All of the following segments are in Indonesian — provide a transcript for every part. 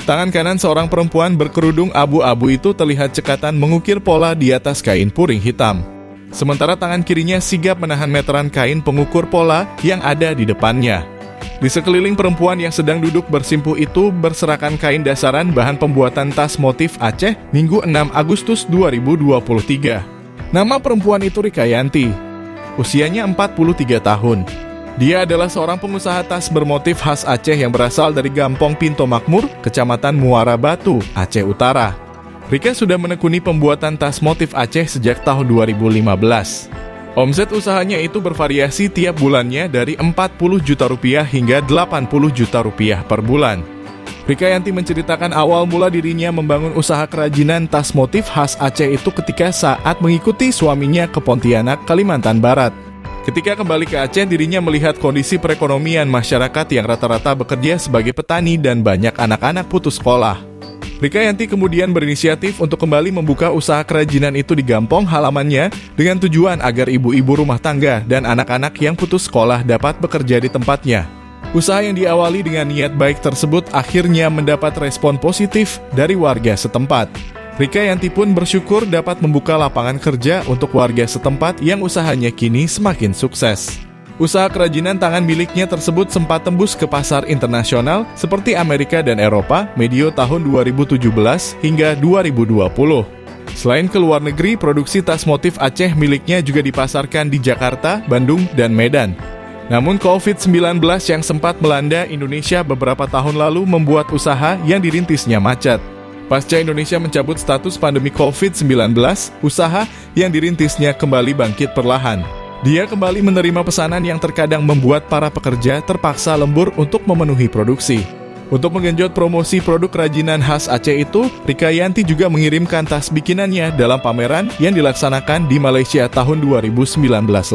Tangan kanan seorang perempuan berkerudung abu-abu itu terlihat cekatan mengukir pola di atas kain puring hitam. Sementara tangan kirinya sigap menahan meteran kain pengukur pola yang ada di depannya. Di sekeliling perempuan yang sedang duduk bersimpuh itu berserakan kain dasaran bahan pembuatan tas motif Aceh Minggu 6 Agustus 2023. Nama perempuan itu Rikayanti. Usianya 43 tahun. Dia adalah seorang pengusaha tas bermotif khas Aceh yang berasal dari Gampong Pinto Makmur, Kecamatan Muara Batu, Aceh Utara. Rika sudah menekuni pembuatan tas motif Aceh sejak tahun 2015. Omset usahanya itu bervariasi tiap bulannya dari 40 juta rupiah hingga 80 juta rupiah per bulan. Rikayanti menceritakan awal mula dirinya membangun usaha kerajinan tas motif khas Aceh itu ketika saat mengikuti suaminya ke Pontianak, Kalimantan Barat. Ketika kembali ke Aceh, dirinya melihat kondisi perekonomian masyarakat yang rata-rata bekerja sebagai petani dan banyak anak-anak putus sekolah. Rikayanti kemudian berinisiatif untuk kembali membuka usaha kerajinan itu di Gampong halamannya dengan tujuan agar ibu-ibu rumah tangga dan anak-anak yang putus sekolah dapat bekerja di tempatnya. Usaha yang diawali dengan niat baik tersebut akhirnya mendapat respon positif dari warga setempat. Rikayanti pun bersyukur dapat membuka lapangan kerja untuk warga setempat yang usahanya kini semakin sukses. Usaha kerajinan tangan miliknya tersebut sempat tembus ke pasar internasional seperti Amerika dan Eropa medio tahun 2017 hingga 2020. Selain ke luar negeri, produksi tas motif Aceh miliknya juga dipasarkan di Jakarta, Bandung, dan Medan. Namun COVID-19 yang sempat melanda Indonesia beberapa tahun lalu membuat usaha yang dirintisnya macet. Pasca Indonesia mencabut status pandemi COVID-19, usaha yang dirintisnya kembali bangkit perlahan. Dia kembali menerima pesanan yang terkadang membuat para pekerja terpaksa lembur untuk memenuhi produksi. Untuk menggenjot promosi produk kerajinan khas Aceh itu, Rikayanti juga mengirimkan tas bikinannya dalam pameran yang dilaksanakan di Malaysia tahun 2019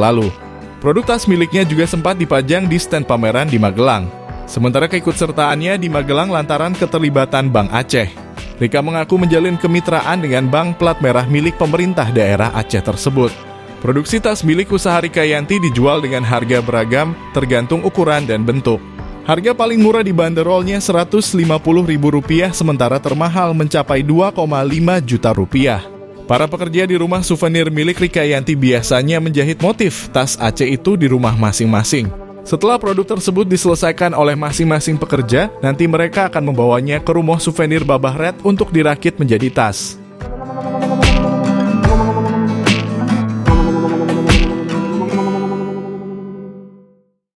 lalu. Produk tas miliknya juga sempat dipajang di stand pameran di Magelang. Sementara keikutsertaannya di Magelang lantaran keterlibatan Bank Aceh. Rika mengaku menjalin kemitraan dengan bank plat merah milik pemerintah daerah Aceh tersebut. Produksi tas milik usaha Rikayanti dijual dengan harga beragam tergantung ukuran dan bentuk. Harga paling murah dibanderolnya Rp150.000, sementara termahal mencapai Rp2,5 juta. Para pekerja di rumah souvenir milik Rikayanti biasanya menjahit motif tas Aceh itu di rumah masing-masing. Setelah produk tersebut diselesaikan oleh masing-masing pekerja, nanti mereka akan membawanya ke rumah souvenir Babah Red untuk dirakit menjadi tas.